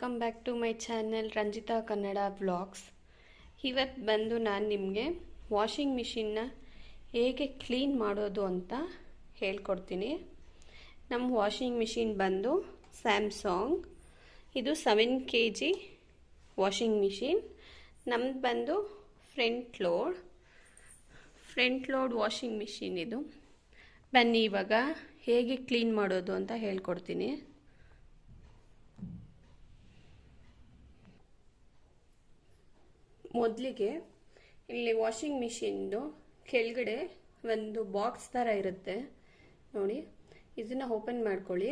Welcome back to my channel Ranjitha Kannada vlogs. ಇವತ್ತು ಬಂದು ನಾನು ನಿಮಗೆ ವಾಷಿಂಗ್ ಮಿಷಿನ್ನ ಹೇಗೆ ಕ್ಲೀನ್ ಮಾಡೋದು ಅಂತ ಹೇಳ್ಕೊಡ್ತೀನಿ. ನಮ್ಮ ವಾಷಿಂಗ್ ಮಿಷಿನ್ ಬಂದು ಸ್ಯಾಮ್ಸಂಗ್. ಇದು 7 kg ವಾಷಿಂಗ್ ಮಿಷಿನ್. ನಮ್ಮದು ಬಂದು ಫ್ರಂಟ್ ಲೋಡ್ ವಾಷಿಂಗ್ ಮಿಷಿನ್ ಇದು. ಬನ್ನಿ ಇವಾಗ ಹೇಗೆ ಕ್ಲೀನ್ ಮಾಡೋದು ಅಂತ ಹೇಳ್ಕೊಡ್ತೀನಿ. ಮೊದಲಿಗೆ ಇಲ್ಲಿ ವಾಷಿಂಗ್ ಮಿಷಿನ್ದು ಕೆಳಗಡೆ ಒಂದು ಬಾಕ್ಸ್ ಥರ ಇರುತ್ತೆ ನೋಡಿ, ಇದನ್ನು ಓಪನ್ ಮಾಡ್ಕೊಳ್ಳಿ.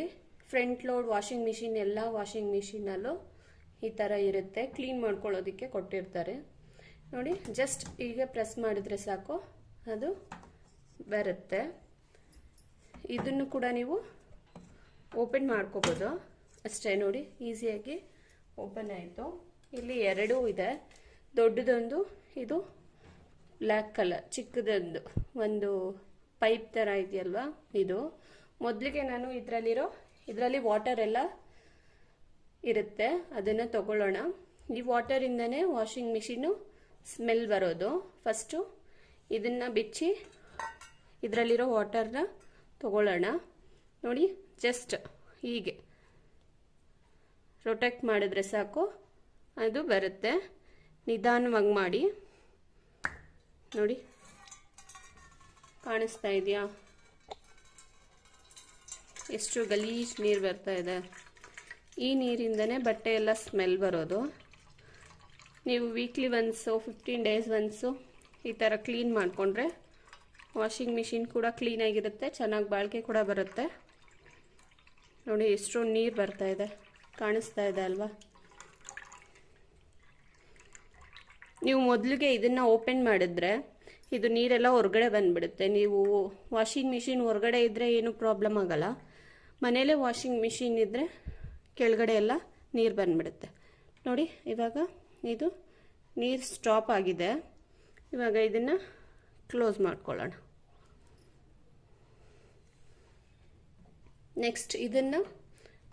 ಫ್ರಂಟ್ ಲೋಡ್ ವಾಷಿಂಗ್ ಮಿಷಿನ್ ಎಲ್ಲ ವಾಷಿಂಗ್ ಮಿಷಿನಲ್ಲೂ ಈ ಥರ ಇರುತ್ತೆ, ಕ್ಲೀನ್ ಮಾಡ್ಕೊಳ್ಳೋದಕ್ಕೆ ಕೊಟ್ಟಿರ್ತಾರೆ ನೋಡಿ. ಜಸ್ಟ್ ಹೀಗೆ ಪ್ರೆಸ್ ಮಾಡಿದ್ರೆ ಸಾಕು, ಅದು ಬರುತ್ತೆ. ಇದನ್ನು ಕೂಡ ನೀವು ಓಪನ್ ಮಾಡ್ಕೋಬೋದು ಅಷ್ಟೇ ನೋಡಿ, ಈಸಿಯಾಗಿ ಓಪನ್ ಆಯಿತು. ಇಲ್ಲಿ ಎರಡೂ ಇದೆ, ದೊಡ್ಡದೊಂದು, ಇದು ಬ್ಲ್ಯಾಕ್ ಕಲರ್ ಚಿಕ್ಕದೊಂದು ಒಂದು ಪೈಪ್ ಥರ ಇದೆಯಲ್ವಾ ಇದು. ಮೊದಲಿಗೆ ನಾನು ಇದರಲ್ಲಿ ವಾಟರ್ ಎಲ್ಲ ಇರುತ್ತೆ, ಅದನ್ನು ತಗೊಳ್ಳೋಣ. ಈ ವಾಟರಿಂದನೇ ವಾಷಿಂಗ್ ಮಿಷಿನು ಸ್ಮೆಲ್ ಬರೋದು. ಫಸ್ಟು ಇದನ್ನು ಬಿಚ್ಚಿ ಇದರಲ್ಲಿರೋ ವಾಟರ್ನ ತಗೊಳ್ಳೋಣ ನೋಡಿ. ಜಸ್ಟ್ ಹೀಗೆ ರೊಟೇಟ್ ಮಾಡಿದ್ರೆ ಸಾಕು, ಅದು ಬರುತ್ತೆ. ನಿಧಾನವಾಗಿ ಮಾಡಿ ನೋಡಿ, ಕಾಣಿಸ್ತಾ ಇದೆಯಾ ಎಷ್ಟು ಗಲೀಜ್ ನೀರು ಬರ್ತಾ ಇದೆ. ಈ ನೀರಿಂದನೇ ಬಟ್ಟೆ ಎಲ್ಲ ಸ್ಮೆಲ್ ಬರೋದು. ನೀವು ವೀಕ್ಲಿ ಒನ್ಸು 15 days ಒನ್ಸು ಈ ಥರ ಕ್ಲೀನ್ ಮಾಡಿಕೊಂಡ್ರೆ ವಾಷಿಂಗ್ ಮಿಷಿನ್ ಕೂಡ ಕ್ಲೀನಾಗಿರುತ್ತೆ, ಚೆನ್ನಾಗಿ ಬಾಳಿಕೆ ಕೂಡ ಬರುತ್ತೆ. ನೋಡಿ ಎಷ್ಟೊಂದು ನೀರು ಬರ್ತಾ ಇದೆ, ಕಾಣಿಸ್ತಾ ಇದೆ ಅಲ್ವಾ. ನೀವು ಮೊದಲಿಗೆ ಇದನ್ನು ಓಪನ್ ಮಾಡಿದ್ರೆ ಇದು ನೀರೆಲ್ಲ ಹೊರಗಡೆ ಬಂದುಬಿಡುತ್ತೆ. ನೀವು ವಾಷಿಂಗ್ ಮಿಷಿನ್ ಹೊರಗಡೆ ಇದ್ದರೆ ಏನೂ ಪ್ರಾಬ್ಲಮ್ ಆಗೋಲ್ಲ. ಮನೇಲೇ ವಾಷಿಂಗ್ ಮಿಷಿನ್ ಇದ್ದರೆ ಕೆಳಗಡೆ ಎಲ್ಲ ನೀರು ಬಂದುಬಿಡುತ್ತೆ ನೋಡಿ. ಇವಾಗ ಇದು ನೀರು ಸ್ಟಾಪ್ ಆಗಿದೆ. ಇವಾಗ ಇದನ್ನು ಕ್ಲೋಸ್ ಮಾಡ್ಕೊಳ್ಳೋಣ. ನೆಕ್ಸ್ಟ್ ಇದನ್ನು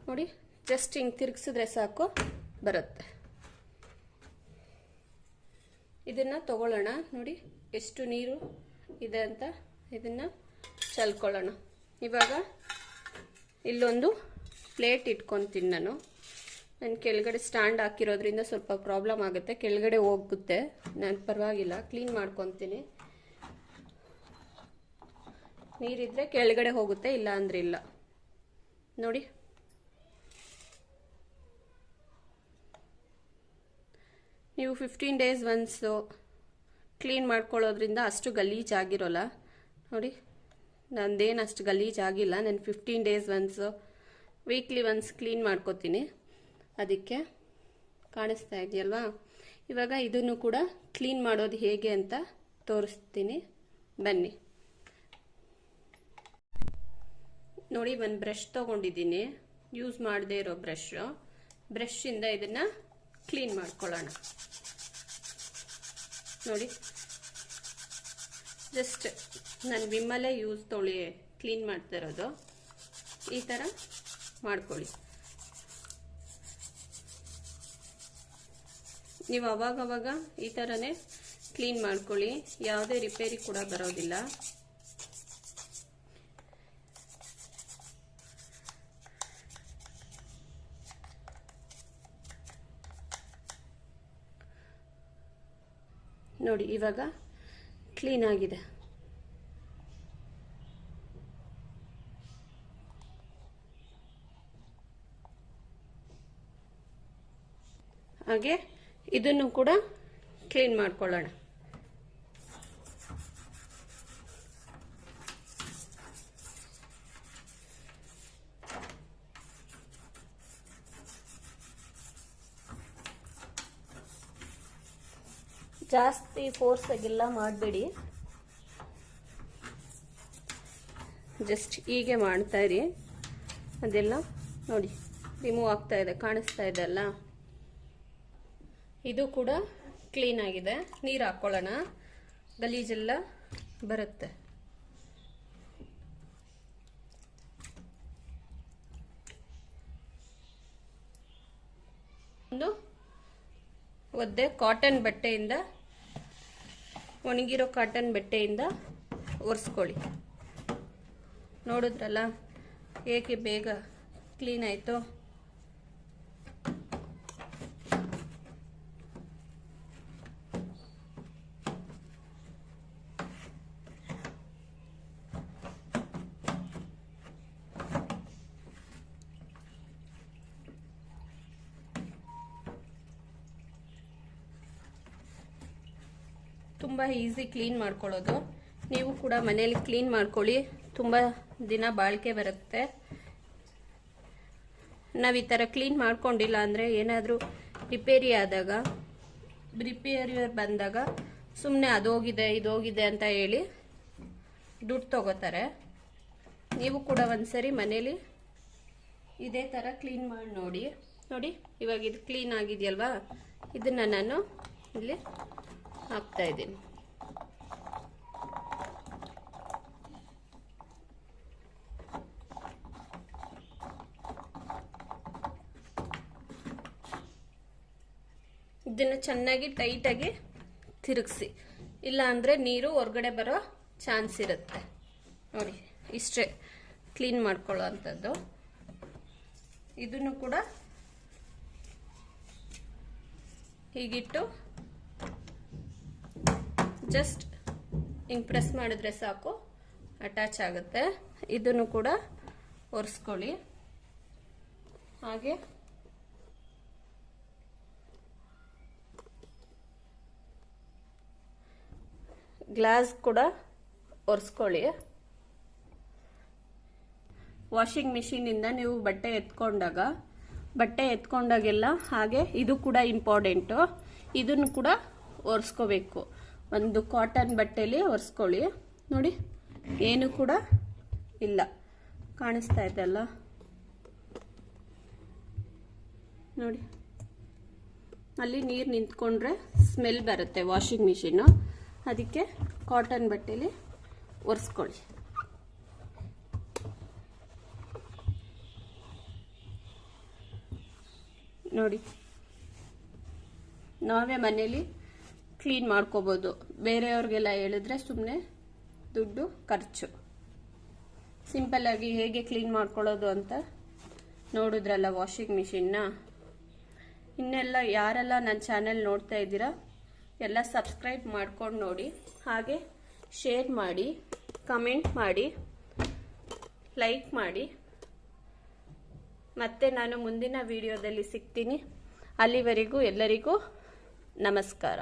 ನೋಡಿ, ಜಸ್ಟ್ ಹಿಂಗೆ ತಿರುಗಿಸಿದ್ರೆ ಸಾಕು, ಬರುತ್ತೆ. ಇದನ್ನು ತಗೊಳ್ಳೋಣ ನೋಡಿ, ಎಷ್ಟು ನೀರು ಇದೆ ಅಂತ ಇದನ್ನು ಚಲ್ಕೊಳ್ಳೋಣ. ಇವಾಗ ಇಲ್ಲೊಂದು ಪ್ಲೇಟ್ ಇಟ್ಕೊತೀನಿ ನಾನು ಕೆಳಗಡೆ ಸ್ಟ್ಯಾಂಡ್ ಹಾಕಿರೋದ್ರಿಂದ ಸ್ವಲ್ಪ ಪ್ರಾಬ್ಲಮ್ ಆಗುತ್ತೆ, ಕೆಳಗಡೆ ಹೋಗುತ್ತೆ. ನಾನು ಪರವಾಗಿಲ್ಲ ಕ್ಲೀನ್ ಮಾಡ್ಕೊತೀನಿ. ನೀರಿದ್ರೆ ಕೆಳಗಡೆ ಹೋಗುತ್ತೆ, ಇಲ್ಲ ಅಂದ್ರೆ ಇಲ್ಲ ನೋಡಿ. ನೀವು 15 days ಒನ್ಸು ಕ್ಲೀನ್ ಮಾಡ್ಕೊಳ್ಳೋದ್ರಿಂದ ಅಷ್ಟು ಗಲೀಜಾಗಿರೋಲ್ಲ ನೋಡಿ. ನಂದೇನು ಅಷ್ಟು ಗಲೀಜಾಗಿಲ್ಲ, ನಾನು 15 days once weekly once clean ಮಾಡ್ಕೋತೀನಿ, ಅದಕ್ಕೆ ಕಾಣಿಸ್ತಾ ಇದೆಯಲ್ವಾ. ಇವಾಗ ಇದನ್ನು ಕೂಡ ಕ್ಲೀನ್ ಮಾಡೋದು ಹೇಗೆ ಅಂತ ತೋರಿಸ್ತೀನಿ ಬನ್ನಿ ನೋಡಿ. ಒಂದು ಬ್ರಷ್ ತೊಗೊಂಡಿದ್ದೀನಿ, ಯೂಸ್ ಮಾಡದೇ ಇರೋ ಬ್ರಷಿಂದ ಇದನ್ನು ಕ್ಲೀನ್ ಮಾಡ್ಕೊಳ್ಳೋಣ ನೋಡಿ. ಜಸ್ಟ್ ನಾನು ವಿಮ್ಮಲ್ಲೇ ಕ್ಲೀನ್ ಮಾಡ್ತಾ ಇರೋದು. ಈ ಥರ ಮಾಡ್ಕೊಳ್ಳಿ. ನೀವು ಅವಾಗವಾಗ ಈ ಥರನೇ ಕ್ಲೀನ್ ಮಾಡ್ಕೊಳ್ಳಿ, ಯಾವುದೇ ರಿಪೇರಿ ಕೂಡ ಬರೋದಿಲ್ಲ. ನೋಡಿ ಇವಾಗ ಕ್ಲೀನ್ ಆಗಿದೆ. ಹಾಗೆ ಇದನ್ನು ಕೂಡ ಕ್ಲೀನ್ ಮಾಡ್ಕೊಳ್ಳೋಣ. ಜಾಸ್ತಿ ಫೋರ್ಸಾಗೆಲ್ಲ ಮಾಡಬೇಡಿ, ಜಸ್ಟ್ ಹೀಗೆ ಮಾಡ್ತಾ ಇರಿ. ಅದೆಲ್ಲ ನೋಡಿ ರಿಮೂವ್ ಆಗ್ತಾ ಇದೆ, ಕಾಣಿಸ್ತಾ ಇದೆ ಅಲ್ಲ. ಇದು ಕೂಡ ಕ್ಲೀನ್ ಆಗಿದೆ. ನೀರು ಹಾಕ್ಕೊಳ್ಳೋಣ, ಗಲೀಜೆಲ್ಲ ಬರುತ್ತೆ. ಒಂದು ಒದ್ದೆ ಕಾಟನ್ ಬಟ್ಟೆಯಿಂದ, ಒಣಗಿರೋ ಕಾಟನ್ ಬಟ್ಟೆಯಿಂದ ಒರೆಸ್ಕೊಳ್ಳಿ. ನೋಡಿದ್ರಲ್ಲ ಹೇಗೆ ಬೇಗ ಕ್ಲೀನ್ ಆಯಿತು. ತುಂಬ ಈಸಿ ಕ್ಲೀನ್ ಮಾಡ್ಕೊಳ್ಳೋದು. ನೀವು ಕೂಡ ಮನೇಲಿ ಕ್ಲೀನ್ ಮಾಡ್ಕೊಳ್ಳಿ, ತುಂಬ ದಿನ ಬಾಳಿಕೆ ಬರುತ್ತೆ. ನಾವು ಈ ಥರ ಕ್ಲೀನ್ ಮಾಡ್ಕೊಂಡಿಲ್ಲ ಅಂದರೆ ಏನಾದರೂ ರಿಪೇರಿ ಬಂದಾಗ ಸುಮ್ಮನೆ ಅದೋಗಿದೆ ಇದೋಗಿದೆ ಅಂತ ಹೇಳಿ ದುಡ್ಡು ತಗೋತಾರೆ. ನೀವು ಕೂಡ ಒಂದ್ಸರಿ ಮನೇಲಿ ಇದೇ ಥರ ಕ್ಲೀನ್ ಮಾಡಿ ನೋಡಿ. ಇವಾಗ ಇದು ಕ್ಲೀನ್ ಆಗಿದೆಯಲ್ವಾ, ಇದನ್ನು ನಾನು ಇಲ್ಲಿ ಹಾಕ್ತಾ ಇದ್ದೀನಿ. ಇದನ್ನು ಚೆನ್ನಾಗಿ ಟೈಟಾಗಿ ತಿರುಗಿಸಿ, ಇಲ್ಲ ಅಂದರೆ ನೀರು ಹೊರಗಡೆ ಬರೋ ಚಾನ್ಸ್ ಇರುತ್ತೆ. ನೋಡಿ, ಇಷ್ಟೇ ಕ್ಲೀನ್ ಮಾಡ್ಕೊಳ್ಳೋ ಅಂಥದ್ದು. ಇದನ್ನು ಕೂಡ ಹೀಗಿಟ್ಟು ಜಸ್ಟ್ ಹಿಂಗೆ ಪ್ರೆಸ್ ಮಾಡಿದ್ರೆ ಸಾಕು, ಅಟ್ಯಾಚ್ ಆಗುತ್ತೆ. ಇದನ್ನು ಕೂಡ ಒರೆಸ್ಕೊಳ್ಳಿ. ಹಾಗೆ ಗ್ಲಾಸ್ ಕೂಡ ಒರೆಸ್ಕೊಳ್ಳಿ. ವಾಷಿಂಗ್ ಮಿಷಿನಿಂದ ನೀವು ಬಟ್ಟೆ ಎತ್ಕೊಂಡಾಗೆಲ್ಲ ಹಾಗೆ ಇದು ಕೂಡ ಇಂಪಾರ್ಟೆಂಟು. ಇದನ್ನು ಕೂಡ ಒರೆಸ್ಕೋಬೇಕು. ಒಂದು ಕಾಟನ್ ಬಟ್ಟೆಯಲ್ಲಿ ಒರೆಸ್ಕೊಳ್ಳಿ. ನೋಡಿ, ಏನು ಕೂಡ ಇಲ್ಲ, ಕಾಣಿಸ್ತಾ ಇದೆಯಲ್ಲ ನೋಡಿ. ಅಲ್ಲಿ ನೀರು ನಿಂತ್ಕೊಂಡ್ರೆ ಸ್ಮೆಲ್ ಬರುತ್ತೆ ವಾಷಿಂಗ್ ಮಿಷಿನು, ಅದಕ್ಕೆ ಕಾಟನ್ ಬಟ್ಟೆಯಲ್ಲಿ ಒರೆಸ್ಕೊಳ್ಳಿ. ನೋಡಿ, ನಾವೇ ಮನೇಲಿ ಕ್ಲೀನ್ ಮಾಡ್ಕೋಬೋದು. ಬೇರೆಯವ್ರಿಗೆಲ್ಲ ಹೇಳಿದ್ರೆ ಸುಮ್ಮನೆ ದುಡ್ಡು ಖರ್ಚು. ಸಿಂಪಲ್ಲಾಗಿ ಹೇಗೆ ಕ್ಲೀನ್ ಮಾಡ್ಕೊಳ್ಳೋದು ಅಂತ ನೋಡಿದ್ರಲ್ಲ ವಾಷಿಂಗ್ ಮಿಷಿನ್ನ. ಇನ್ನೆಲ್ಲ ಯಾರೆಲ್ಲ ನನ್ನ ಚಾನೆಲ್ ನೋಡ್ತಾ ಇದ್ದೀರಾ ಎಲ್ಲ ಸಬ್ಸ್ಕ್ರೈಬ್ ಮಾಡ್ಕೊಂಡು ನೋಡಿ, ಹಾಗೆ ಶೇರ್ ಮಾಡಿ, ಕಮೆಂಟ್ ಮಾಡಿ, ಲೈಕ್ ಮಾಡಿ. ಮತ್ತೆ ನಾನು ಮುಂದಿನ ವಿಡಿಯೋದಲ್ಲಿ ಸಿಗ್ತೀನಿ. ಅಲ್ಲಿವರೆಗೂ ಎಲ್ಲರಿಗೂ ನಮಸ್ಕಾರ.